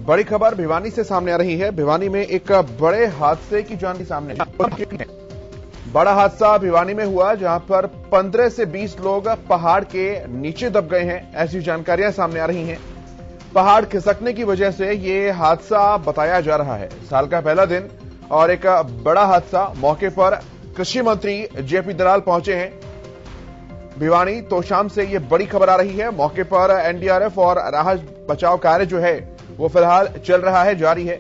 बड़ी खबर भिवानी से सामने आ रही है। भिवानी में एक बड़े हादसे की जानकारी सामने आई। बड़ा हादसा भिवानी में हुआ, जहां पर 15 से 20 लोग पहाड़ के नीचे दब गए हैं, ऐसी जानकारियां सामने आ रही हैं। पहाड़ खिसकने की वजह से ये हादसा बताया जा रहा है। साल का पहला दिन और एक बड़ा हादसा। मौके पर कृषि मंत्री जेपी दलाल पहुंचे हैं भिवानी। तो शाम से ये बड़ी खबर आ रही है। मौके पर एनडीआरएफ और राहत बचाव कार्य जो है वो फिलहाल चल रहा है, जारी है,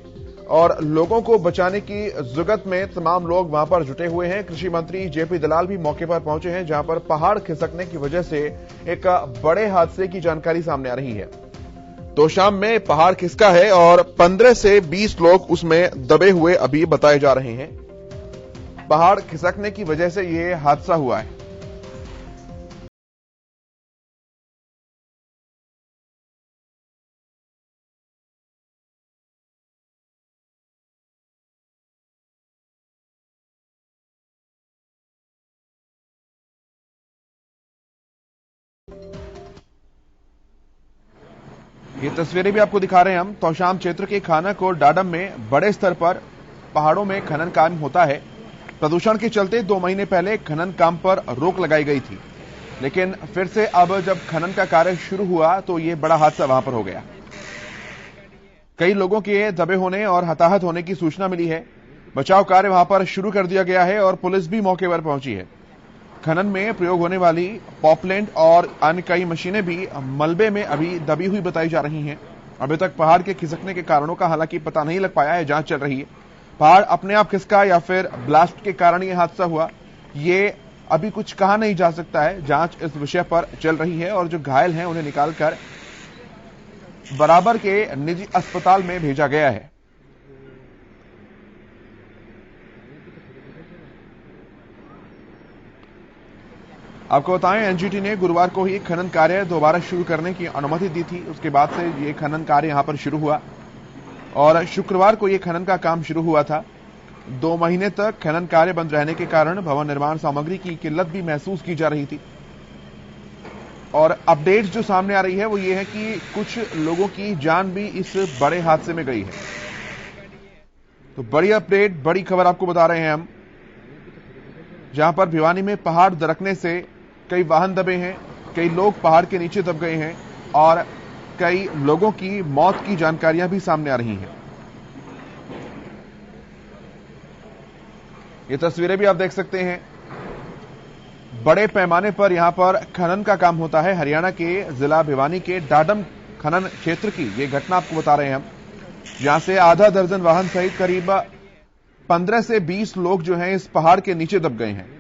और लोगों को बचाने की जुगत में तमाम लोग वहां पर जुटे हुए हैं। कृषि मंत्री जेपी दलाल भी मौके पर पहुंचे हैं, जहां पर पहाड़ खिसकने की वजह से एक बड़े हादसे की जानकारी सामने आ रही है। तो शाम में पहाड़ खिसका है और 15 से 20 लोग उसमें दबे हुए अभी बताए जा रहे हैं। पहाड़ खिसकने की वजह से यह हादसा हुआ है। ये तस्वीरें भी आपको दिखा रहे हैं हम। तौशाम क्षेत्र के खानाकोट डाडम में बड़े स्तर पर पहाड़ों में खनन काम होता है। प्रदूषण के चलते 2 महीने पहले खनन काम पर रोक लगाई गई थी, लेकिन फिर से अब जब खनन का कार्य शुरू हुआ तो ये बड़ा हादसा वहां पर हो गया। कई लोगों के दबे होने और हताहत होने की सूचना मिली है। बचाव कार्य वहां पर शुरू कर दिया गया है और पुलिस भी मौके पर पहुंची है। खनन में प्रयोग होने वाली पॉपलैंड और अन्य कई मशीनें भी मलबे में अभी दबी हुई बताई जा रही हैं। अभी तक पहाड़ के खिसकने के कारणों का हालांकि पता नहीं लग पाया है, जांच चल रही है। पहाड़ अपने आप खिसका या फिर ब्लास्ट के कारण यह हादसा हुआ, ये अभी कुछ कहा नहीं जा सकता है। जांच इस विषय पर चल रही है और जो घायल हैं उन्हें निकालकर बराबर के निजी अस्पताल में भेजा गया है। आपको बताएं, एनजीटी ने गुरुवार को ही खनन कार्य दोबारा शुरू करने की अनुमति दी थी। उसके बाद से ये खनन कार्य यहां पर शुरू हुआ और शुक्रवार को ये खनन का काम शुरू हुआ था। 2 महीने तक खनन कार्य बंद रहने के कारण भवन निर्माण सामग्री की किल्लत भी महसूस की जा रही थी। और अपडेट्स जो सामने आ रही है वो ये है कि कुछ लोगों की जान भी इस बड़े हादसे में गई है। तो बड़ी अपडेट, बड़ी खबर आपको बता रहे हैं हम, जहां पर भिवानी में पहाड़ दरकने से कई वाहन दबे हैं, कई लोग पहाड़ के नीचे दब गए हैं और कई लोगों की मौत की जानकारियां भी सामने आ रही हैं। ये तस्वीरें भी आप देख सकते हैं। बड़े पैमाने पर यहां पर खनन का काम होता है। हरियाणा के जिला भिवानी के डाडम खनन क्षेत्र की ये घटना आपको बता रहे हैं हम, जहां से आधा दर्जन वाहन सहित करीब 15 से 20 लोग जो हैं इस पहाड़ के नीचे दब गए हैं।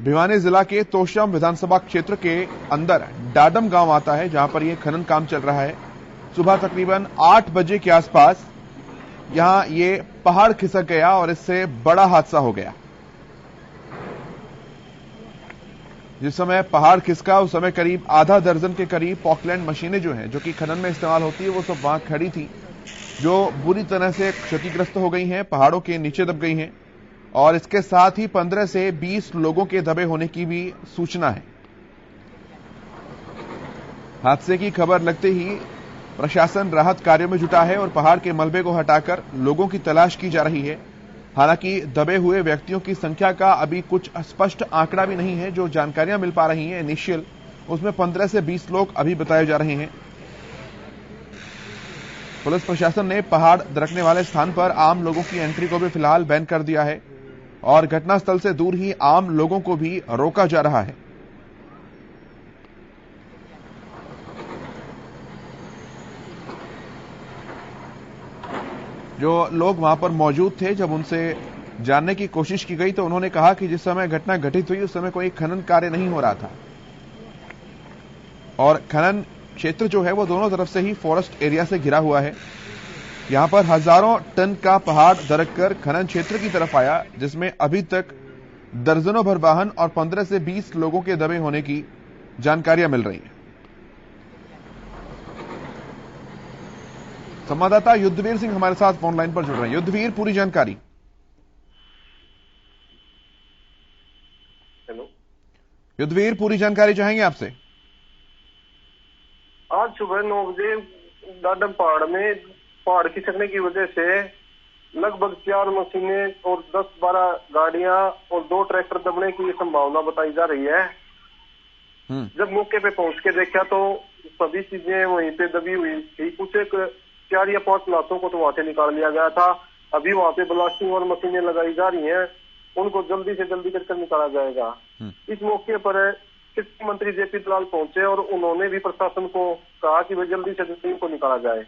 भिवानी जिला के तोशाम विधानसभा क्षेत्र के अंदर डाडम गांव आता है, जहां पर यह खनन काम चल रहा है। सुबह तकरीबन 8 बजे के आसपास यहां ये पहाड़ खिसक गया और इससे बड़ा हादसा हो गया। जिस समय पहाड़ खिसका उस समय करीब आधा दर्जन के करीब पॉकलैंड मशीनें जो हैं, जो कि खनन में इस्तेमाल होती है, वो सब वहां खड़ी थी, जो बुरी तरह से क्षतिग्रस्त हो गई हैं, पहाड़ों के नीचे दब गई हैं। और इसके साथ ही 15 से 20 लोगों के दबे होने की भी सूचना है। हादसे की खबर लगते ही प्रशासन राहत कार्यों में जुटा है और पहाड़ के मलबे को हटाकर लोगों की तलाश की जा रही है। हालांकि दबे हुए व्यक्तियों की संख्या का अभी कुछ स्पष्ट आंकड़ा भी नहीं है। जो जानकारियां मिल पा रही हैं इनिशियल, उसमें 15 से 20 लोग अभी बताए जा रहे हैं। पुलिस प्रशासन ने पहाड़ दरकने वाले स्थान पर आम लोगों की एंट्री को भी फिलहाल बैन कर दिया है और घटनास्थल से दूर ही आम लोगों को भी रोका जा रहा है। जो लोग वहां पर मौजूद थे, जब उनसे जानने की कोशिश की गई तो उन्होंने कहा कि जिस समय घटना घटित हुई उस समय कोई खनन कार्य नहीं हो रहा था और खनन क्षेत्र जो है वो दोनों तरफ से ही फॉरेस्ट एरिया से घिरा हुआ है। यहां पर हजारों टन का पहाड़ दरककर खनन क्षेत्र की तरफ आया, जिसमें अभी तक दर्जनों भर वाहन और 15 से 20 लोगों के दबे होने की जानकारियां मिल रही हैं। संवाददाता युद्धवीर सिंह हमारे साथ फोन लाइन पर जुड़ रहे हैं। युद्धवीर, पूरी जानकारी। हेलो युद्धवीर, पूरी जानकारी चाहेंगे आपसे। आज सुबह 9 बजे डाडम पहाड़ खिसकने की वजह से लगभग 4 मशीनें और 10-12 गाड़ियां और 2 ट्रैक्टर दबने की संभावना बताई जा रही है। जब मौके पे पहुंच के देखा तो सभी चीजें वहीं पे दबी हुई थी। कुछ एक 4 या 5 लाशों को तो वहां से निकाल लिया गया था। अभी वहां पे ब्लास्टिंग और मशीनें लगाई जा रही हैं, उनको जल्दी से जल्दी कर निकाला जाएगा। इस मौके पर कृषि मंत्री जेपी दलाल पहुंचे और उन्होंने भी प्रशासन को कहा कि वह जल्दी से जल्दी इनको निकाला जाए।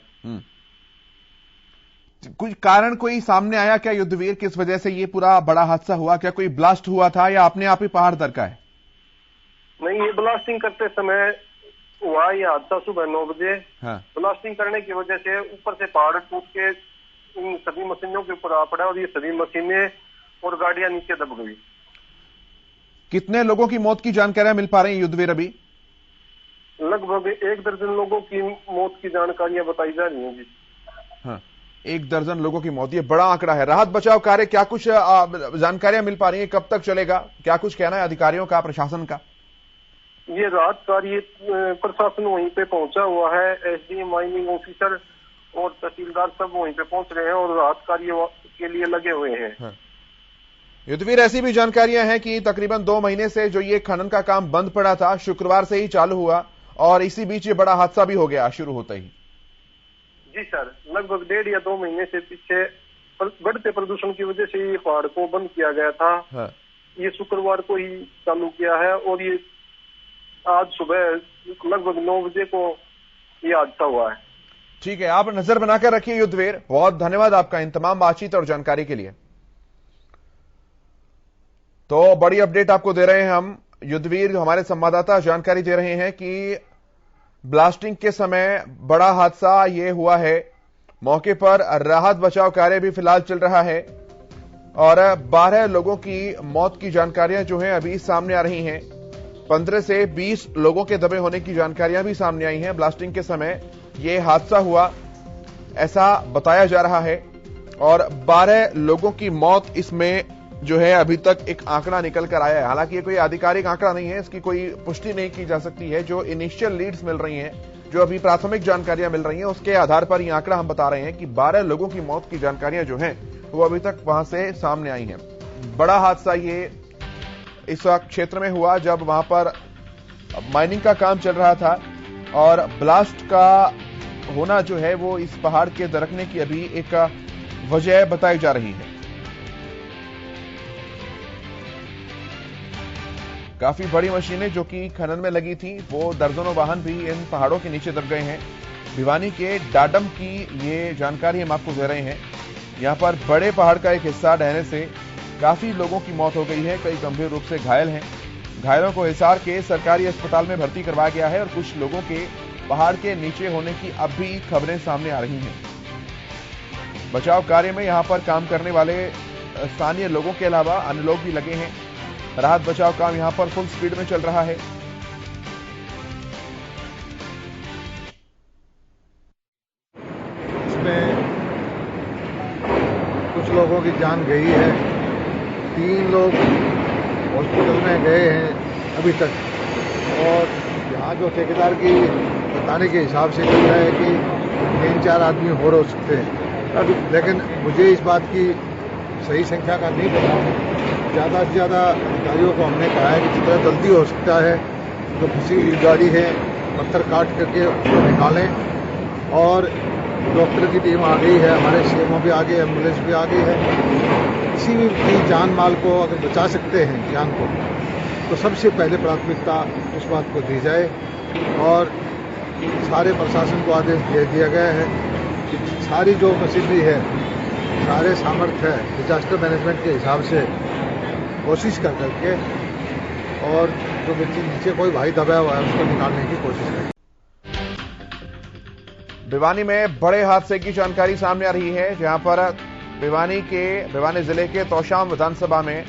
कुछ कारण कोई सामने आया क्या युद्धवीर, किस वजह से ये पूरा बड़ा हादसा हुआ? क्या कोई ब्लास्ट हुआ था या अपने आप ही पहाड़ दरका है? नहीं, ये ब्लास्टिंग करते समय हुआ ये हादसा सुबह 9 बजे। हाँ। ब्लास्टिंग करने की वजह से ऊपर से पहाड़ टूट के इन सभी मशीनों के ऊपर आ पड़ा और ये सभी मशीनें और गाड़ियां नीचे दब गई। कितने लोगों की मौत की जानकारियां मिल पा रही है युद्धवीर अभी? लगभग 1 दर्जन लोगों की मौत की जानकारियां बताई जा रही हैं जी। हाँ, 1 दर्जन लोगों की मौत, ये बड़ा आंकड़ा है। राहत बचाव कार्य क्या कुछ जानकारियां मिल पा रही है? कब तक चलेगा? क्या कुछ कहना है अधिकारियों का, प्रशासन का? ये राहत कार्य प्रशासन वहीं पे पहुंचा हुआ है। एसडीएम माइनिंग ऑफिसर और तहसीलदार सब वहीं पे पहुंच रहे हैं और राहत कार्य के लिए लगे हुए हैं। हाँ। युद्धवीर, ऐसी भी जानकारियां हैं कि तकरीबन 2 महीने से जो ये खनन का काम बंद पड़ा था, शुक्रवार से ही चालू हुआ और इसी बीच ये बड़ा हादसा भी हो गया शुरू होते ही। जी सर, लगभग 1.5 या 2 महीने से पीछे बढ़ते प्रदूषण की वजह से ये पहाड़ को बंद किया गया था। हाँ। ये शुक्रवार को ही चालू किया है और ये आज सुबह लगभग 9 बजे को ये हादसा हुआ है। ठीक है, आप नजर बनाकर रखिए युद्धवीर। बहुत धन्यवाद आपका इन तमाम बातचीत और जानकारी के लिए। तो बड़ी अपडेट आपको दे रहे हैं हम। युद्धवीर हमारे संवाददाता जानकारी दे रहे हैं कि ब्लास्टिंग के समय बड़ा हादसा ये हुआ है। मौके पर राहत बचाव कार्य भी फिलहाल चल रहा है और 12 लोगों की मौत की जानकारियां जो हैं अभी सामने आ रही हैं। 15 से 20 लोगों के दबे होने की जानकारियां भी सामने आई हैं। ब्लास्टिंग के समय यह हादसा हुआ ऐसा बताया जा रहा है और 12 लोगों की मौत इसमें जो है अभी तक एक आंकड़ा निकल कर आया है। हालांकि ये कोई आधिकारिक आंकड़ा नहीं है, इसकी कोई पुष्टि नहीं की जा सकती है। जो इनिशियल लीड्स मिल रही हैं, जो अभी प्राथमिक जानकारियां मिल रही हैं, उसके आधार पर यह आंकड़ा हम बता रहे हैं कि 12 लोगों की मौत की जानकारियां जो हैं वो अभी तक वहां से सामने आई हैं। बड़ा हादसा ये इस क्षेत्र में हुआ जब वहां पर माइनिंग का काम चल रहा था और ब्लास्ट का होना जो है वो इस पहाड़ के दरकने की अभी एक वजह बताई जा रही है। काफी बड़ी मशीनें जो कि खनन में लगी थी, वो दर्जनों वाहन भी इन पहाड़ों के नीचे दब गए हैं। भिवानी के डाडम की ये जानकारी हम आपको दे रहे हैं। यहां पर बड़े पहाड़ का एक हिस्सा ढहने से काफी लोगों की मौत हो गई है, कई गंभीर रूप से घायल हैं। घायलों को हिसार के सरकारी अस्पताल में भर्ती करवाया गया है और कुछ लोगों के पहाड़ के नीचे होने की अब भी खबरें सामने आ रही हैं। बचाव कार्य में यहां पर काम करने वाले स्थानीय लोगों के अलावा अन्य लोग भी लगे हैं। राहत बचाव काम यहां पर फुल स्पीड में चल रहा है। इसमें कुछ लोगों की जान गई है, 3 लोग हॉस्पिटल में गए हैं अभी तक और यहाँ जो ठेकेदार की बताने के हिसाब से चल रहा है कि 3-4 आदमी और हो सकते हैं। लेकिन मुझे इस बात की सही संख्या का नहीं पता। ज़्यादा से ज़्यादा अधिकारियों को हमने कहा है कि जितना जल्दी हो सकता है जो किसी गाड़ी है पत्थर काट करके उसको निकालें और डॉक्टर की टीम आ गई है, हमारे सीएमओ भी आ गए, एम्बुलेंस भी आ गई है। किसी भी जान माल को अगर बचा सकते हैं जान को, तो सबसे पहले प्राथमिकता उस बात को दी जाए और सारे प्रशासन को आदेश दे दिया गया है कि सारी जो मशीनरी है, सारे सामर्थ्य है डिजास्टर मैनेजमेंट के हिसाब से कोशिश कर करके और जो व्यक्ति नीचे कोई भाई दबा हुआ है उसको निकालने की कोशिश करें। भिवानी में बड़े हादसे की जानकारी सामने आ रही है, जहां पर भिवानी जिले के तोशाम विधानसभा में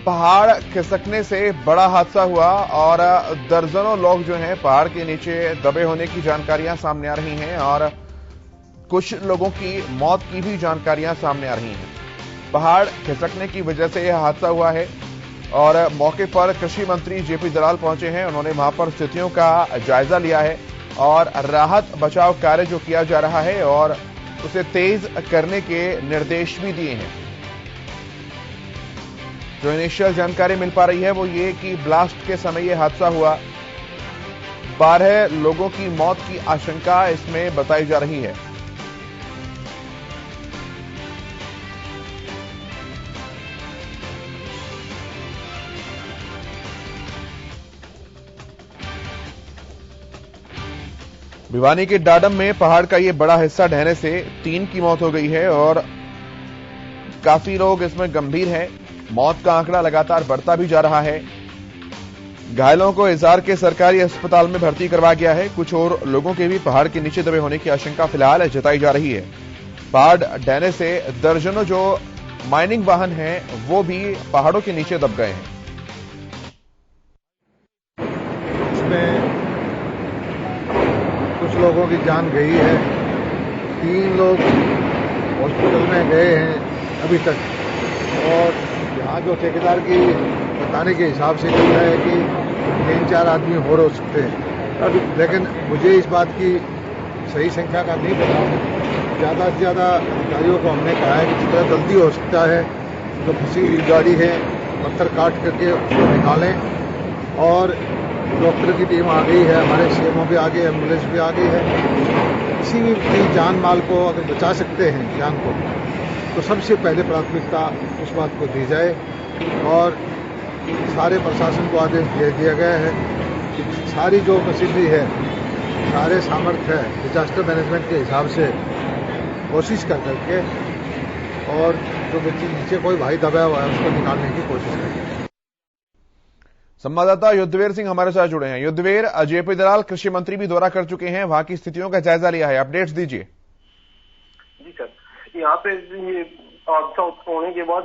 पहाड़ खिसकने से बड़ा हादसा हुआ और दर्जनों लोग जो हैं पहाड़ के नीचे दबे होने की जानकारियां सामने आ रही हैं और कुछ लोगों की मौत की भी जानकारियां सामने आ रही हैं। पहाड़ खिसकने की वजह से यह हादसा हुआ है और मौके पर कृषि मंत्री जेपी दलाल पहुंचे हैं। उन्होंने वहां पर स्थितियों का जायजा लिया है और राहत बचाव कार्य जो किया जा रहा है और उसे तेज करने के निर्देश भी दिए हैं। जो इनिशियल जानकारी मिल पा रही है वो ये कि ब्लास्ट के समय यह हादसा हुआ। 12 लोगों की मौत की आशंका इसमें बताई जा रही है। भिवानी के डाडम में पहाड़ का ये बड़ा हिस्सा ढहने से 3 की मौत हो गई है और काफी लोग इसमें गंभीर हैं। मौत का आंकड़ा लगातार बढ़ता भी जा रहा है। घायलों को हिसार के सरकारी अस्पताल में भर्ती करवाया गया है। कुछ और लोगों के भी पहाड़ के नीचे दबे होने की आशंका फिलहाल जताई जा रही है। पहाड़ ढहने से दर्जनों जो माइनिंग वाहन हैं वो भी पहाड़ों के नीचे दब गए हैं। इसमें कुछ लोगों की जान गई है। 3 लोग हॉस्पिटल में गए हैं अभी तक, और यहाँ जो ठेकेदार की बताने के हिसाब से चल रहा है कि 3-4 आदमी और हो सकते हैं, लेकिन मुझे इस बात की सही संख्या का नहीं पता। ज़्यादा से ज़्यादा अधिकारियों को हमने कहा है कि जितना जल्दी हो सकता है जो फंसी हुई गाड़ी है पत्थर काट करके उसको निकालें। और डॉक्टर की टीम आ गई है, हमारे सीएमओ भी आ गए, एम्बुलेंस भी आ गई है। किसी भी जान माल को अगर बचा सकते हैं जान को, तो सबसे पहले प्राथमिकता उस बात को दी जाए। और सारे प्रशासन को आदेश दे दिया गया है कि सारी जो फैसिलिटी है, सारे सामर्थ्य है, डिजास्टर मैनेजमेंट के हिसाब से कोशिश कर करके और जो नीचे कोई भाई दबा हुआ है उसको निकालने की कोशिश करें। संवाददाता युद्धवीर सिंह हमारे साथ जुड़े हैं। युद्धवीर, जेपी दलाल कृषि मंत्री भी दौरा कर चुके हैं, वहां की स्थितियों का जायजा लिया है, अपडेट्स दीजिए। जी सर, यहाँ पे ये हादसा होने के बाद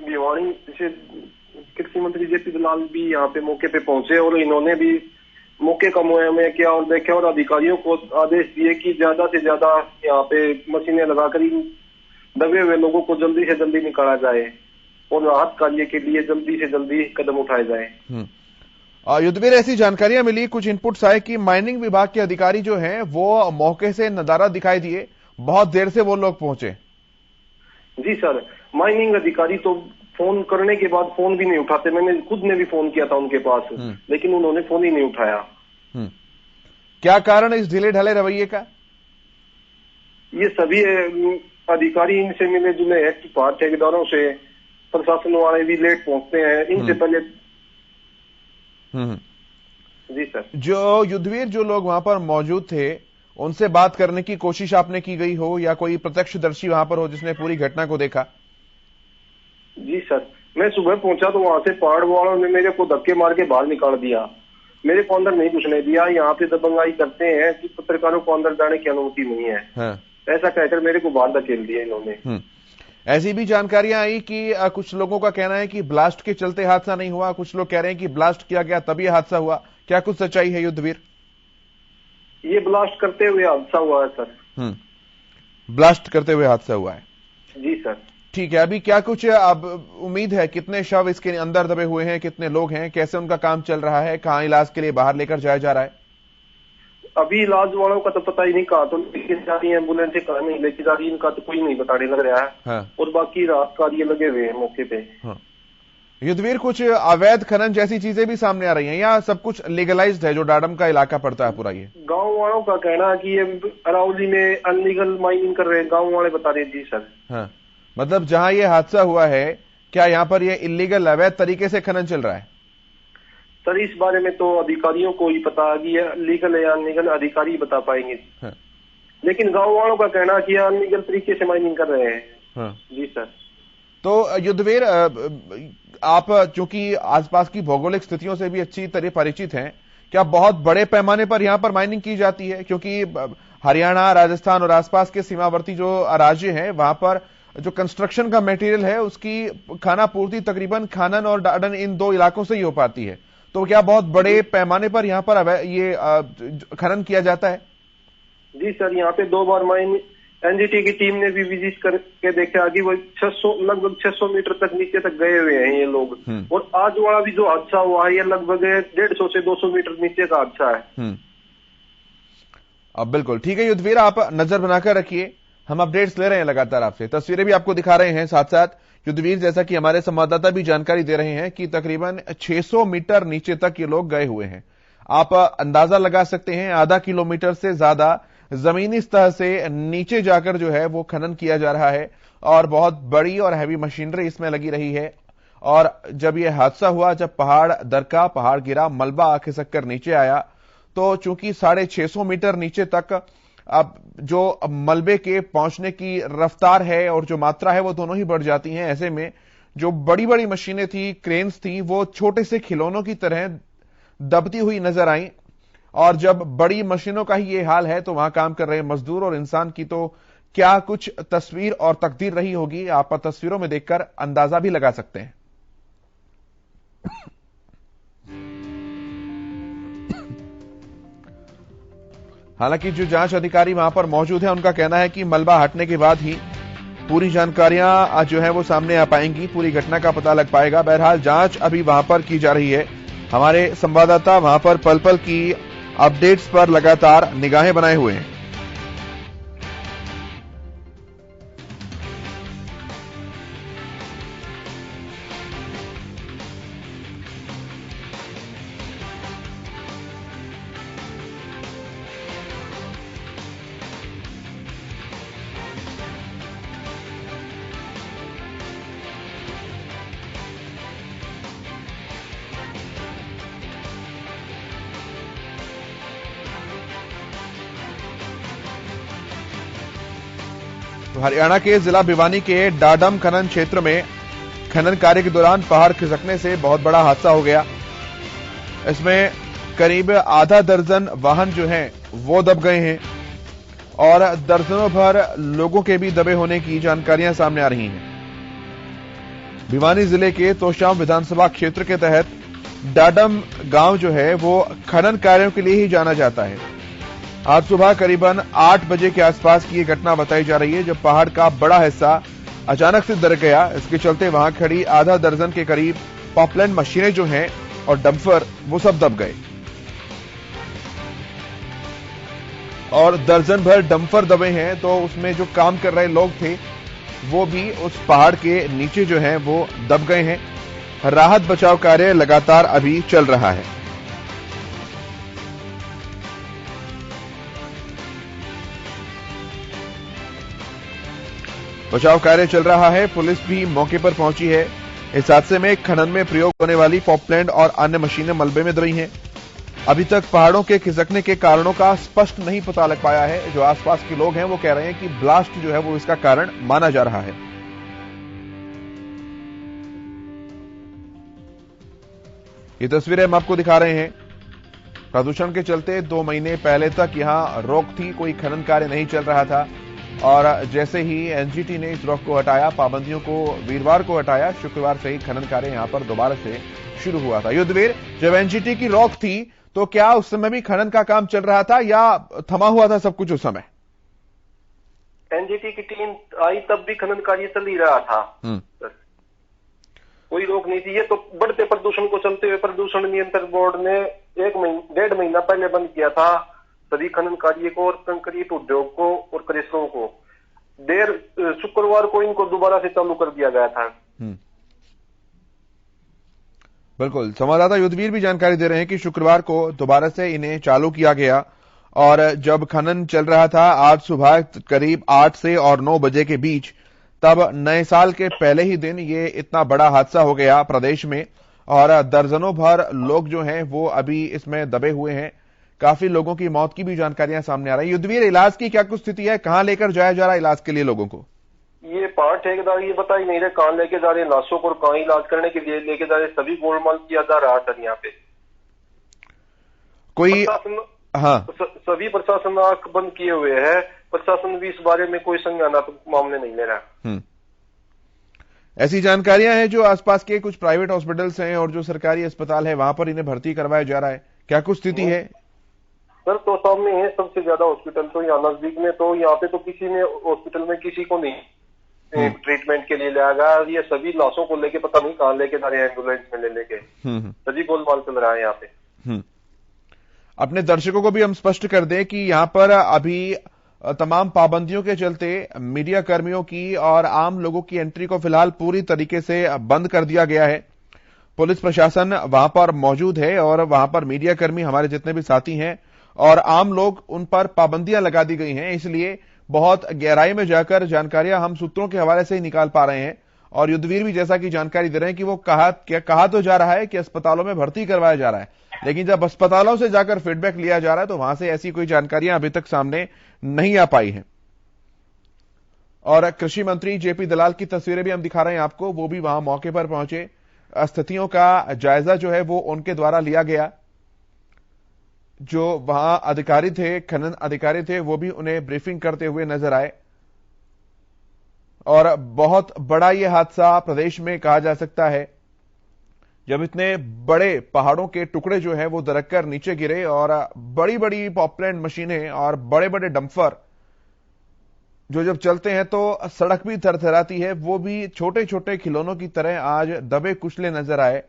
भिवानी से कृषि मंत्री जेपी दलाल भी यहाँ पे मौके पे पहुंचे और इन्होंने भी मौके का मुआयना किया और देखे और अधिकारियों को आदेश दिए कि ज्यादा से ज्यादा यहाँ पे मशीनें लगाकर दबे हुए लोगों को जल्दी से जल्दी निकाला जाए और राहत कार्य के लिए जल्दी से जल्दी कदम उठाए जाए। युद्धवीर, ऐसी जानकारियां मिली, कुछ इनपुट्स आए कि माइनिंग विभाग के अधिकारी जो हैं वो मौके से नदारा दिखाई दिए, बहुत देर से वो लोग पहुंचे। जी सर, माइनिंग अधिकारी तो फोन करने के बाद फोन भी नहीं उठाते। मैंने खुद ने भी फोन किया था उनके पास, लेकिन उन्होंने फोन ही नहीं उठाया। क्या कारण इस ढीले ढाले रवैये का? ये सभी अधिकारी इनसे मिले जुले हैं, ठेकेदारों से, प्रशासन वाले भी लेट पहुंचते हैं इनसे पहले। जी सर। जो युद्धवीर, जो लोग वहां पर मौजूद थे उनसे बात करने की कोशिश आपने की गई हो या कोई प्रत्यक्षदर्शी वहां पर हो जिसने पूरी घटना को देखा? जी सर, मैं सुबह पहुंचा तो वहां से पहाड़ वालों ने मेरे को धक्के मार के बाहर निकाल दिया, मेरे को अंदर नहीं घुसने दिया। यहाँ पे दबंगाई करते हैं कि पत्रकारों को अंदर जाने की अनुमति नहीं है। हाँ। ऐसा कहकर मेरे को बाहर धकेल दिया इन्होंने। ऐसी भी जानकारियां आई कि कुछ लोगों का कहना है कि ब्लास्ट के चलते हादसा नहीं हुआ, कुछ लोग कह रहे हैं कि ब्लास्ट किया गया तभी हादसा हुआ। क्या कुछ सच्चाई है युद्धवीर? ये ब्लास्ट करते हुए हादसा हुआ है सर। ब्लास्ट करते हुए हादसा हुआ है। जी सर। ठीक है, अभी क्या कुछ अब उम्मीद है? कितने शव इसके अंदर दबे हुए हैं, कितने लोग हैं, कैसे उनका काम चल रहा है, कहां इलाज के लिए बाहर लेकर जाया जा रहा है? अभी इलाज वालों का तो पता ही नहीं, कहा तो लेके जा रही है एम्बुलेंस से, कहा नहीं लेके जा रही है, इनका तो कोई नहीं बताने लग रहा है। हाँ। और बाकी राहत कार्य लगे हुए हैं मौके पे। हाँ। युद्धवीर, कुछ अवैध खनन जैसी चीजें भी सामने आ रही हैं या सब कुछ लीगलाइज्ड है जो डाडम का इलाका पड़ता है पूरा? ये गांव वालों का कहना है कि ये अरावली में अनलीगल माइनिंग कर रहे हैं, गांव वाले बता रहे जी सर। हाँ, मतलब जहां ये हादसा हुआ है क्या यहाँ पर ये इलीगल अवैध तरीके से खनन चल रहा है? सर, इस बारे में तो अधिकारियों को ही पता है कि ये लीगल है या अनलीगल, अधिकारी बता पाएंगे। हाँ। लेकिन गांव वालों का कहना है कि अनलीगल तरीके से माइनिंग कर रहे हैं। हाँ। जी सर। तो युद्धवीर, आप चूंकि आसपास की भौगोलिक स्थितियों से भी अच्छी तरह परिचित हैं, क्या बहुत बड़े पैमाने पर यहां पर माइनिंग की जाती है? क्योंकि हरियाणा, राजस्थान और आसपास के सीमावर्ती जो राज्य हैं वहां पर जो कंस्ट्रक्शन का मटेरियल है उसकी खाना पूर्ति तकरीबन खानन और डाडन इन 2 इलाकों से ही हो पाती है। तो क्या बहुत बड़े पैमाने पर यहाँ पर ये खनन किया जाता है? जी सर, यहाँ पे 2 बार माइन एनजीटी की टीम ने भी विजिट करके देखा कि वो 600 लगभग 600 मीटर तक नीचे तक गए हुए हैं ये लोग। और आज वाला भी जो हादसा हुआ है ये लगभग 150 से 200 मीटर नीचे का हादसा है। अब बिल्कुल ठीक है युद्धवीर, आप नजर बनाकर रखिए, हम अपडेट्स ले रहे हैं लगातार आपसे, तस्वीरें भी आपको दिखा रहे हैं साथ साथ। युद्धवीर, जैसा कि हमारे संवाददाता भी जानकारी दे रहे हैं कि तकरीबन 600 मीटर नीचे तक ये लोग गए हुए हैं। आप अंदाजा लगा सकते हैं, आधा किलोमीटर से ज्यादा जमीनी सतह से नीचे जाकर जो है वो खनन किया जा रहा है और बहुत बड़ी और हैवी मशीनरी इसमें लगी रही है। और जब यह हादसा हुआ, जब पहाड़ दरका, पहाड़ गिरा, मलबा खिसक कर नीचे आया, तो चूंकि 650 मीटर नीचे तक अब जो मलबे के पहुंचने की रफ्तार है और जो मात्रा है वो दोनों ही बढ़ जाती हैं। ऐसे में जो बड़ी बड़ी मशीनें थी, क्रेन्स थी, वो छोटे से खिलौनों की तरह दबती हुई नजर आई। और जब बड़ी मशीनों का ही ये हाल है तो वहां काम कर रहे मजदूर और इंसान की तो क्या कुछ तस्वीर और तकदीर रही होगी, आप तस्वीरों में देखकर अंदाजा भी लगा सकते हैं। हालांकि जो जांच अधिकारी वहां पर मौजूद है उनका कहना है कि मलबा हटने के बाद ही पूरी जानकारियां जो है वो सामने आ पाएंगी, पूरी घटना का पता लग पाएगा। बहरहाल जांच अभी वहां पर की जा रही है। हमारे संवाददाता वहां पर पल पल की अपडेट्स पर लगातार निगाहें बनाए हुए हैं। तो हरियाणा के जिला भिवानी के डाडम खनन क्षेत्र में खनन कार्य के दौरान पहाड़ खिसकने से बहुत बड़ा हादसा हो गया। इसमें करीब आधा दर्जन वाहन जो हैं वो दब गए हैं और दर्जनों भर लोगों के भी दबे होने की जानकारियां सामने आ रही हैं। भिवानी जिले के तोशाम विधानसभा क्षेत्र के तहत डाडम गांव जो है वो खनन कार्यों के लिए ही जाना जाता है। आज सुबह करीबन 8 बजे के आसपास की ये घटना बताई जा रही है, जब पहाड़ का बड़ा हिस्सा अचानक से दरक गया। इसके चलते वहां खड़ी आधा दर्जन के करीब पॉपलैंड मशीनें जो हैं और डंपर वो सब दब गए और दर्जन भर डंपर दबे हैं। तो उसमें जो काम कर रहे लोग थे वो भी उस पहाड़ के नीचे जो हैं वो दब गए हैं। राहत बचाव कार्य लगातार अभी चल रहा है। बचाव कार्य चल रहा है, पुलिस भी मौके पर पहुंची है। इस हादसे में खनन में प्रयोग होने वाली पॉपलैंड और अन्य मशीनें मलबे में दबी हैं। अभी तक पहाड़ों के खिसकने के कारणों का स्पष्ट नहीं पता लग पाया है। जो आसपास के लोग हैं वो कह रहे हैं कि ब्लास्ट जो है वो इसका कारण माना जा रहा है। ये तस्वीरें हम आपको दिखा रहे हैं। प्रदूषण के चलते 2 महीने पहले तक यहां रोक थी, कोई खनन कार्य नहीं चल रहा था और जैसे ही एनजीटी ने इस रोक को हटाया, पाबंदियों को वीरवार को हटाया, शुक्रवार से ही खनन कार्य यहां पर दोबारा से शुरू हुआ था। युद्धवीर, जब एनजीटी की रोक थी तो क्या उस समय भी खनन का काम चल रहा था या थमा हुआ था सब कुछ उस समय? एनजीटी की टीम आई तब भी खनन कार्य चल ही रहा था, कोई रोक नहीं थी। ये तो बढ़ते प्रदूषण को चलते हुए प्रदूषण नियंत्रण बोर्ड ने 1.5 महीना पहले बंद किया था सभी खनन कार्य को और कंक्रीट उद्योग को और क्रशरों को। शुक्रवार को इनको दोबारा से चालू कर दिया गया था। बिल्कुल, संवाददाता युद्धवीर भी जानकारी दे रहे हैं कि शुक्रवार को दोबारा से इन्हें चालू किया गया और जब खनन चल रहा था आज सुबह करीब 8 से और 9 बजे के बीच, तब नए साल के पहले ही दिन ये इतना बड़ा हादसा हो गया प्रदेश में और दर्जनों भर लोग जो हैं वो अभी इसमें दबे हुए हैं। काफी लोगों की मौत की भी जानकारियां सामने आ रही है। युद्धवीर, इलाज की क्या कुछ स्थिति है, कहां लेकर जाया जा रहा है इलाज के लिए लोगों को? ये पहाड़ ठेकेदार ये बता ही नहीं रहे कहां लेके जा रहे हैं लाशों को, कहां इलाज करने के लिए लेके जा रहे हैं। सभी गोलमाल किया जा रहा है सर यहाँ पे। कोई सभी प्रशासन आंख बंद किए हुए है। प्रशासन भी इस बारे में कोई संज्ञानात्मक मामले नहीं ले रहा। ऐसी जानकारियां हैं जो आसपास के कुछ प्राइवेट हॉस्पिटल्स हैं और जो सरकारी अस्पताल है वहां पर इन्हें भर्ती करवाया जा रहा है, क्या कुछ स्थिति है? सर तो सामने है सबसे ज्यादा हॉस्पिटल तो यहाँ नजदीक में, तो यहाँ पे तो किसी ने हॉस्पिटल में किसी को नहीं ट्रीटमेंट के लिए लाया गया। ये सभी लाशों को लेके पता नहीं कहां लेके जा रहे हैं, एम्बुलेंस में ले लेके। सभी गोलमाल चल रहा है यहाँ पे। अपने दर्शकों को भी हम स्पष्ट कर दें कि यहां पर अभी तमाम पाबंदियों के चलते मीडिया कर्मियों की और आम लोगों की एंट्री को फिलहाल पूरी तरीके से बंद कर दिया गया है। पुलिस प्रशासन वहां पर मौजूद है और वहां पर मीडिया कर्मी हमारे जितने भी साथी हैं और आम लोग, उन पर पाबंदियां लगा दी गई हैं। इसलिए बहुत गहराई में जाकर जानकारियां हम सूत्रों के हवाले से ही निकाल पा रहे हैं और युद्धवीर भी जैसा कि जानकारी दे रहे हैं कि वो कहा तो जा रहा है कि अस्पतालों में भर्ती करवाया जा रहा है, लेकिन जब अस्पतालों से जाकर फीडबैक लिया जा रहा है तो वहां से ऐसी कोई जानकारियां अभी तक सामने नहीं आ पाई हैं। और कृषि मंत्री जेपी दलाल की तस्वीरें भी हम दिखा रहे हैं आपको, वो भी वहां मौके पर पहुंचे। स्थितियों का जायजा जो है वो उनके द्वारा लिया गया। जो वहां अधिकारी थे, खनन अधिकारी थे, वो भी उन्हें ब्रीफिंग करते हुए नजर आए। और बहुत बड़ा यह हादसा प्रदेश में कहा जा सकता है, जब इतने बड़े पहाड़ों के टुकड़े जो हैं वो दरककर नीचे गिरे और बड़ी बड़ी पॉपलैंड मशीनें और बड़े बड़े डंपर जो जब चलते हैं तो सड़क भी थरथराती है, वो भी छोटे छोटे खिलौनों की तरह आज दबे कुचले नजर आए।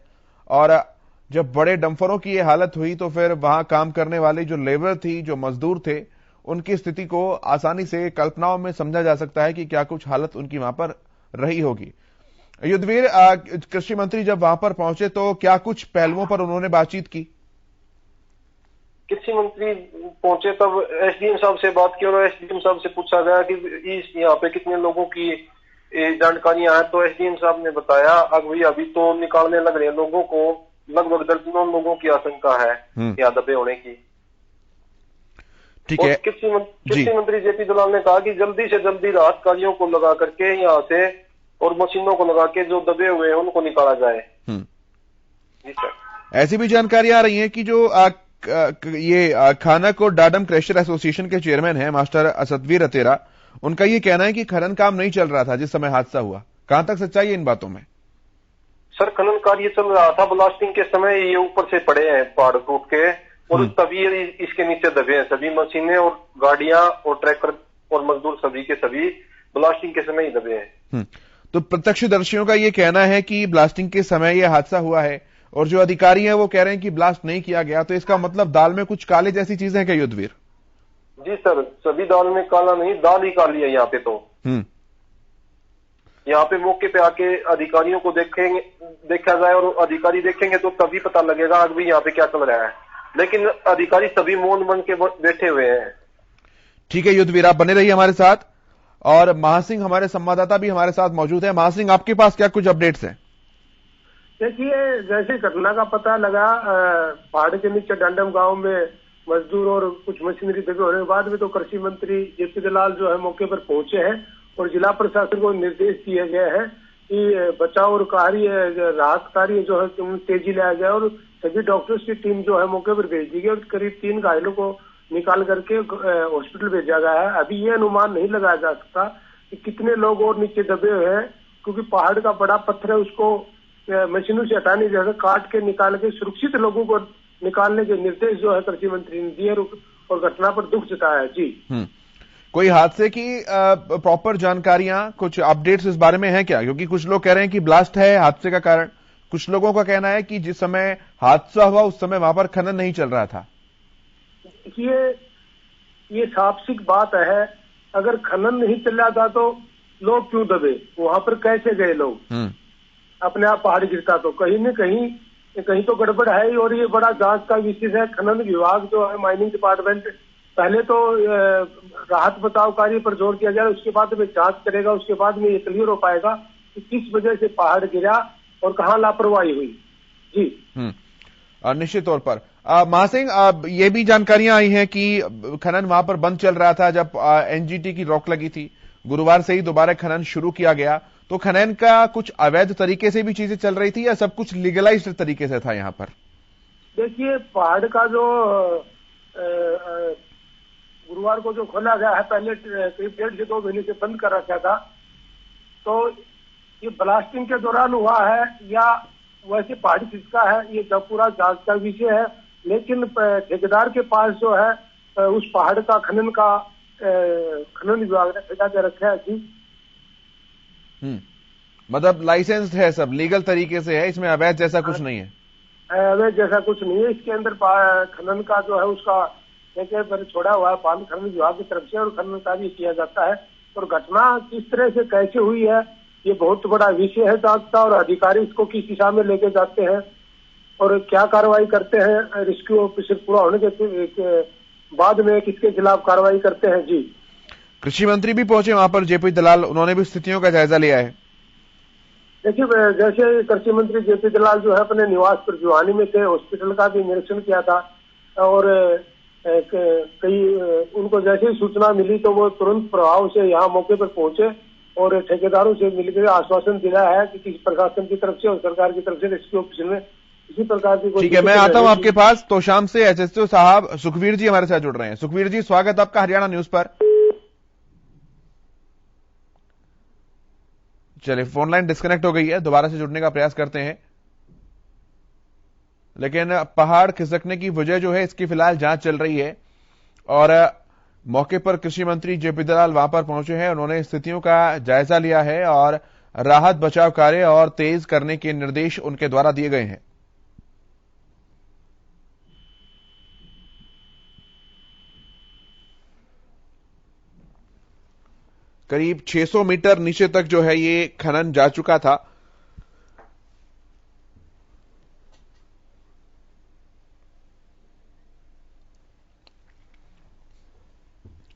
और जब बड़े डंफरों की ये हालत हुई तो फिर वहां काम करने वाले जो लेबर थी, जो मजदूर थे, उनकी स्थिति को आसानी से कल्पनाओं में समझा जा सकता है कि क्या कुछ हालत उनकी वहां पर रही होगी। युद्धवीर, कृषि मंत्री जब वहां पर पहुंचे तो क्या कुछ पहलुओं पर उन्होंने बातचीत की? कृषि मंत्री पहुंचे तब एसडीएम साहब से बात की और एसडीएम साहब से पूछा गया कि इस यहाँ पे कितने लोगों की जानकारियां हैं, तो एसडीएम साहब ने बताया अभी तो निकालने लग रहे हैं लोगों को, लगभग दर्जनों लोगों की आशंका है यहाँ दबे होने की। ठीक है। कृषि मंत्री जेपी दलाल ने कहा कि जल्दी से जल्दी राहत कार्यों को लगा करके यहाँ से और मशीनों को लगा के जो दबे हुए हैं उनको निकाला जाए। जी सर। ऐसी भी जानकारी आ रही है कि जो ये खानक और डाडम क्रशर एसोसिएशन के चेयरमैन हैं मास्टर असदवीर अतेरा, उनका ये कहना है कि खनन काम नहीं चल रहा था जिस समय हादसा हुआ। कहां तक सच्चाई है इन बातों में? सर, खनन कार्य चल रहा था, ब्लास्टिंग के समय ये ऊपर से पड़े हैं पहाड़ टूट के और तभी इसके नीचे दबे हैं सभी मशीनें और गाड़ियां और ट्रैक्टर और मजदूर, सभी के सभी ब्लास्टिंग के समय ही दबे हैं। तो प्रत्यक्षदर्शियों का ये कहना है कि ब्लास्टिंग के समय यह हादसा हुआ है और जो अधिकारी हैं वो कह रहे हैं कि ब्लास्ट नहीं किया गया, तो इसका मतलब दाल में कुछ काले जैसी चीजें हैं क्या युद्धवीर? जी सर, सभी दाल में काला नहीं, दाल ही काली है यहाँ पे। तो यहाँ पे मौके पे आके अधिकारियों को देखा जाए और अधिकारी देखेंगे तो तभी पता लगेगा अभी यहाँ पे क्या चल रहा है, लेकिन अधिकारी सभी मौन बन के बैठे हुए हैं। ठीक है युद्धवीर, आप बने रहिए हमारे साथ। और महासिंह हमारे संवाददाता भी हमारे साथ मौजूद है। महासिंह, आपके पास क्या कुछ अपडेट्स हैं? देखिए, जैसे घटना का पता लगा, पहाड़ के नीचे डंडम गांव में मजदूर और कुछ मशीनरी दबे होने के बाद में तो कृषि मंत्री जेपी दलाल जो है मौके पर पहुंचे हैं और जिला प्रशासन को निर्देश दिए गए हैं कि बचाव और राहत कार्य जो है तेजी लाया जाए और सभी डॉक्टर्स की टीम जो है मौके पर भेज दी गई और करीब 3 घायलों को निकाल करके हॉस्पिटल भेजा गया है। अभी ये अनुमान नहीं लगाया जा सकता कि कितने लोग और नीचे दबे हुए हैं, क्योंकि पहाड़ का बड़ा पत्थर है, उसको मशीनों से हटाने जैसे काट के निकाल के सुरक्षित लोगों को निकालने के निर्देश जो है कृषि मंत्री ने दिए और घटना पर दुख जताया। जी, कोई हादसे की प्रॉपर जानकारियां, कुछ अपडेट्स इस बारे में है क्या? क्योंकि कुछ लोग कह रहे हैं कि ब्लास्ट है हादसे का कारण, कुछ लोगों का कहना है कि जिस समय हादसा हुआ उस समय वहां पर खनन नहीं चल रहा था। देखिए, ये सापेक्षिक बात है, अगर खनन नहीं चल रहा था तो लोग क्यों दबे, वहां पर कैसे गए लोग? अपने आप पहाड़ गिरता तो कहीं न कहीं तो गड़बड़ है ही, और ये बड़ा जांच का विषय है। खनन विभाग जो है, माइनिंग डिपार्टमेंट, पहले तो राहत बचाव कार्य पर जोर दिया जाए, उसके बाद में जांच करेगा, उसके बाद में ये क्लियर हो पाएगा कि किस वजह से पहाड़ गिरा और कहाँ लापरवाही हुई। जी, निश्चित तौर पर। महासिंह, ये भी जानकारियां आई हैं कि खनन वहां पर बंद चल रहा था जब एनजीटी की रोक लगी थी, गुरुवार से ही दोबारा खनन शुरू किया गया, तो खनन का कुछ अवैध तरीके से भी चीजें चल रही थी या सब कुछ लीगलाइज्ड तरीके से था यहाँ पर? देखिए, पहाड़ का जो गुरुवार को जो खोला गया है, पहले करीब 1.5 से 2 महीने से बंद कर रखा था, तो ये ब्लास्टिंग के दौरान हुआ है या वैसे पहाड़ी खिसका है, ये जब पूरा जांच का विषय है। लेकिन ठेकेदार के पास जो है उस पहाड़ का खनन विभाग ने ठेका दे रखा है। जी, मतलब लाइसेंस्ड है, सब लीगल तरीके से है, इसमें अवैध जैसा कुछ नहीं है। अवैध जैसा कुछ नहीं है इसके अंदर। खनन का जो है उसका ठेके पर छोड़ा हुआ है पानी खनन विभाग की तरफ से, और खनन कार्य किया जाता है। और घटना किस तरह से कैसे हुई है ये बहुत बड़ा विषय है जांच का, और अधिकारी इसको किस दिशा में लेके जाते हैं और क्या कार्रवाई करते हैं, रेस्क्यू ऑपरेशन पूरा होने के बाद में किसके खिलाफ कार्रवाई करते हैं। जी, कृषि मंत्री भी पहुंचे वहां पर, जेपी दलाल, उन्होंने भी स्थितियों का जायजा लिया है। देखिए, जैसे कृषि मंत्री जेपी दलाल जो है अपने निवास पर भिवानी में थे, हॉस्पिटल का भी निरीक्षण किया था, और कई उनको जैसे ही सूचना मिली तो वो तुरंत प्रभाव से यहाँ मौके पर पहुंचे और ठेकेदारों से मिलकर आश्वासन दिया है कि किसी प्रशासन की तरफ से और सरकार की तरफ से रेस्क्यू ऑपरेशन में किसी प्रकार की कोई। ठीक है, मैं आता हूं आपके पास। तोशाम से एचएसओ साहब सुखवीर जी हमारे साथ जुड़ रहे हैं। सुखवीर जी, स्वागत आपका हरियाणा न्यूज पर। चलिए, फोन लाइन डिस्कनेक्ट हो गई है, दोबारा से जुड़ने का प्रयास करते हैं। लेकिन पहाड़ खिसकने की वजह जो है इसकी फिलहाल जांच चल रही है, और मौके पर कृषि मंत्री जेपी दलाल वहां पर पहुंचे हैं। उन्होंने स्थितियों का जायजा लिया है और राहत बचाव कार्य और तेज करने के निर्देश उनके द्वारा दिए गए हैं। करीब 600 मीटर नीचे तक जो है ये खनन जा चुका था।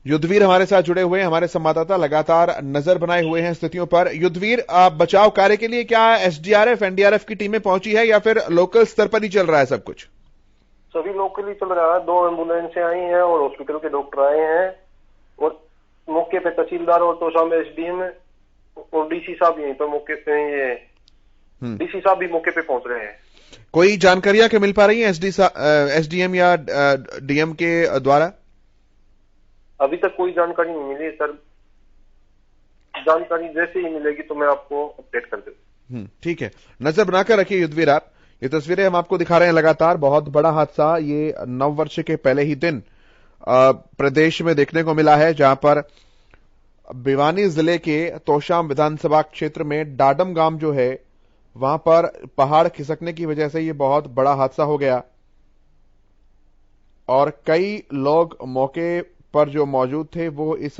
युद्धवीर हमारे साथ जुड़े हुए हैं, हमारे संवाददाता लगातार नजर बनाए हुए हैं स्थितियों पर। युद्धवीर, बचाव कार्य के लिए क्या एसडीआरएफ एनडीआरएफ की टीमें पहुंची है या फिर लोकल स्तर पर ही चल रहा है सब कुछ? सभी लोकल ही चल रहा है। 2 एम्बुलेंसें आई हैं और हॉस्पिटल के डॉक्टर आए हैं, और मौके पे तहसीलदार और तोशाम एसडीएम और डीसी साहब यहीं पर मौके पे, ये डीसी साहब भी मौके पे पहुंच रहे हैं। कोई जानकारियां क्या मिल पा रही है एसडीएम या डीएम के द्वारा? अभी तक कोई जानकारी नहीं मिली सर। जानकारी जैसे ही मिलेगी तो मैं आपको अपडेट कर दूंगा। ठीक है, नजर बनाकर रखिए युद्धवीर आप। ये तस्वीरें हम आपको दिखा रहे हैं लगातार। बहुत बड़ा हादसा ये नववर्ष के पहले ही दिन प्रदेश में देखने को मिला है, जहां पर भिवानी जिले के तोशाम विधानसभा क्षेत्र में डाडम गांव जो है वहां पर पहाड़ खिसकने की वजह से ये बहुत बड़ा हादसा हो गया, और कई लोग मौके पर जो मौजूद थे वो इस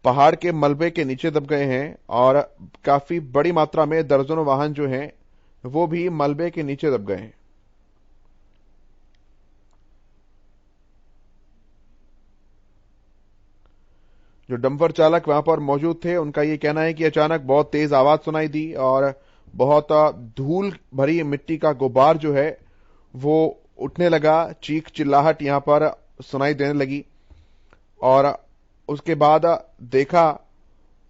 पहाड़ के मलबे के नीचे दब गए हैं, और काफी बड़ी मात्रा में दर्जनों वाहन जो हैं वो भी मलबे के नीचे दब गए हैं। जो डंपर चालक वहां पर मौजूद थे उनका यह कहना है कि अचानक बहुत तेज आवाज सुनाई दी और बहुत धूल भरी मिट्टी का गुब्बार जो है वो उठने लगा। चीख चिल्लाहट यहां पर सुनाई देने लगी, और उसके बाद देखा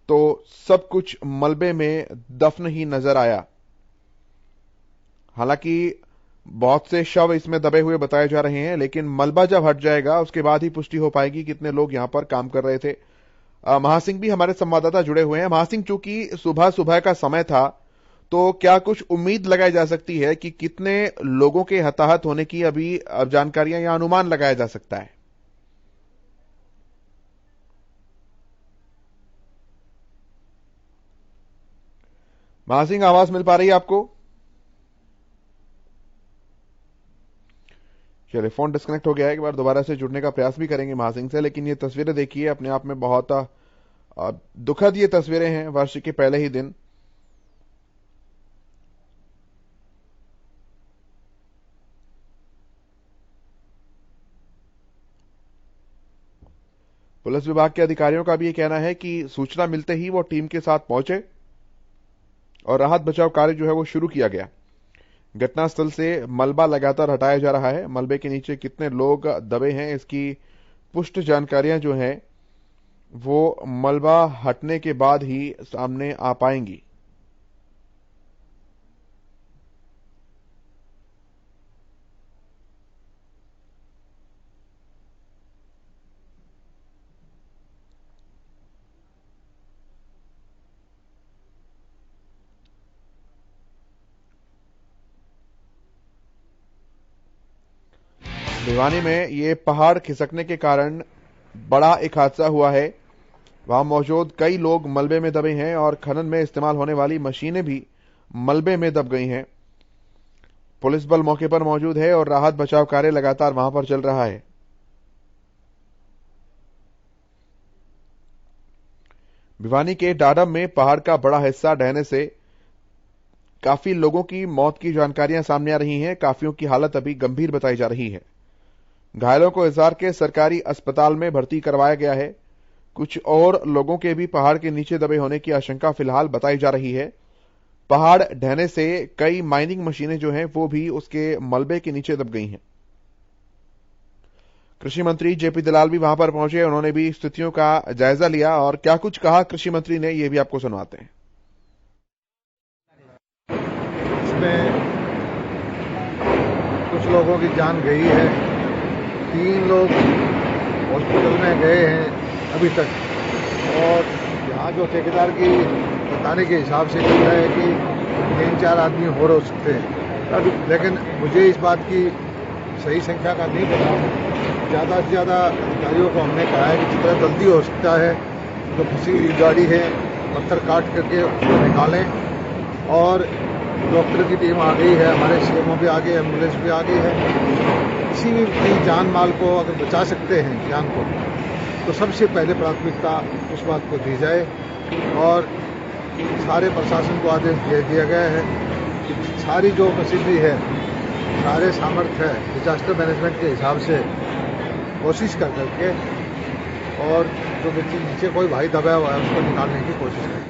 तो सब कुछ मलबे में दफन ही नजर आया। हालांकि बहुत से शव इसमें दबे हुए बताए जा रहे हैं, लेकिन मलबा जब हट जाएगा उसके बाद ही पुष्टि हो पाएगी कितने लोग यहां पर काम कर रहे थे। महासिंह भी हमारे संवाददाता जुड़े हुए हैं। महासिंह, चूंकि सुबह सुबह का समय था, तो क्या कुछ उम्मीद लगाई जा सकती है कि कितने लोगों के हताहत होने की अभी जानकारियां या अनुमान लगाया जा सकता है? महासिंह, आवाज मिल पा रही है आपको? चलिए, फोन डिस्कनेक्ट हो गया है। एक बार दोबारा से जुड़ने का प्रयास भी करेंगे महासिंह से। लेकिन ये तस्वीरें देखिए, अपने आप में बहुत दुखद ये तस्वीरें हैं वर्ष के पहले ही दिन। पुलिस विभाग के अधिकारियों का भी ये कहना है कि सूचना मिलते ही वो टीम के साथ पहुंचे और राहत बचाव कार्य जो है वो शुरू किया गया। घटनास्थल से मलबा लगातार हटाया जा रहा है। मलबे के नीचे कितने लोग दबे हैं इसकी पुष्ट जानकारियां जो हैं वो मलबा हटने के बाद ही सामने आ पाएंगी। भिवानी में ये पहाड़ खिसकने के कारण बड़ा एक हादसा हुआ है। वहां मौजूद कई लोग मलबे में दबे हैं और खनन में इस्तेमाल होने वाली मशीनें भी मलबे में दब गई हैं। पुलिस बल मौके पर मौजूद है और राहत बचाव कार्य लगातार वहां पर चल रहा है। भिवानी के डाडम में पहाड़ का बड़ा हिस्सा ढहने से काफी लोगों की मौत की जानकारियां सामने आ रही हैं। काफियों की हालत अभी गंभीर बताई जा रही है। घायलों को हिसार के सरकारी अस्पताल में भर्ती करवाया गया है। कुछ और लोगों के भी पहाड़ के नीचे दबे होने की आशंका फिलहाल बताई जा रही है। पहाड़ ढहने से कई माइनिंग मशीनें जो हैं वो भी उसके मलबे के नीचे दब गई हैं। कृषि मंत्री जेपी दलाल भी वहां पर पहुंचे। उन्होंने भी स्थितियों का जायजा लिया और क्या कुछ कहा कृषि मंत्री ने, ये भी आपको सुनवाते हैं। इसमें कुछ लोगों की जान गई है, 3 लोग हॉस्पिटल में गए हैं अभी तक, और यहाँ जो ठेकेदार की बताने के हिसाब से कह रहा है कि 3-4 आदमी और हो सकते हैं, लेकिन मुझे इस बात की सही संख्या का नहीं पता। ज़्यादा से ज़्यादा अधिकारियों को हमने कहा है कि जितना जल्दी हो सकता है जो फंसी हुई गाड़ी है पत्थर काट करके उसको निकालें, और डॉक्टर की टीम आ गई है, हमारे सीएमओ भी आ गए, एम्बुलेंस भी आ गई है। किसी भी जान माल को अगर बचा सकते हैं जान को, तो सबसे पहले प्राथमिकता उस बात को दी जाए। और सारे प्रशासन को आदेश दे दिया गया है कि सारी जो मशीनरी है, सारे सामर्थ्य है, डिजास्टर मैनेजमेंट के हिसाब से कोशिश कर करके, और जो नीचे कोई भाई दबा हुआ है उसको निकालने की कोशिश करें।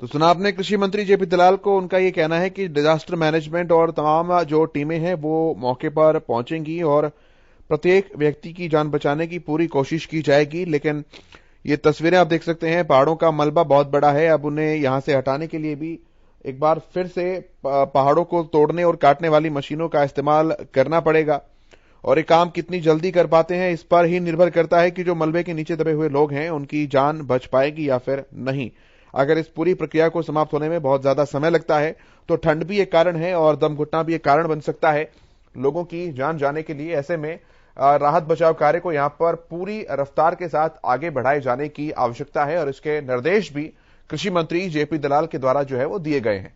तो सुना आपने कृषि मंत्री जेपी दलाल को। उनका यह कहना है कि डिजास्टर मैनेजमेंट और तमाम जो टीमें हैं वो मौके पर पहुंचेंगी और प्रत्येक व्यक्ति की जान बचाने की पूरी कोशिश की जाएगी। लेकिन ये तस्वीरें आप देख सकते हैं, पहाड़ों का मलबा बहुत बड़ा है। अब उन्हें यहां से हटाने के लिए भी एक बार फिर से पहाड़ों को तोड़ने और काटने वाली मशीनों का इस्तेमाल करना पड़ेगा, और ये काम कितनी जल्दी कर पाते हैं इस पर ही निर्भर करता है कि जो मलबे के नीचे दबे हुए लोग हैं उनकी जान बच पाएगी या फिर नहीं। अगर इस पूरी प्रक्रिया को समाप्त होने में बहुत ज्यादा समय लगता है तो ठंड भी एक कारण है और दम घुटना भी एक कारण बन सकता है लोगों की जान जाने के लिए। ऐसे में राहत बचाव कार्य को यहां पर पूरी रफ्तार के साथ आगे बढ़ाए जाने की आवश्यकता है और इसके निर्देश भी कृषि मंत्री जेपी दलाल के द्वारा जो है वो दिए गए हैं।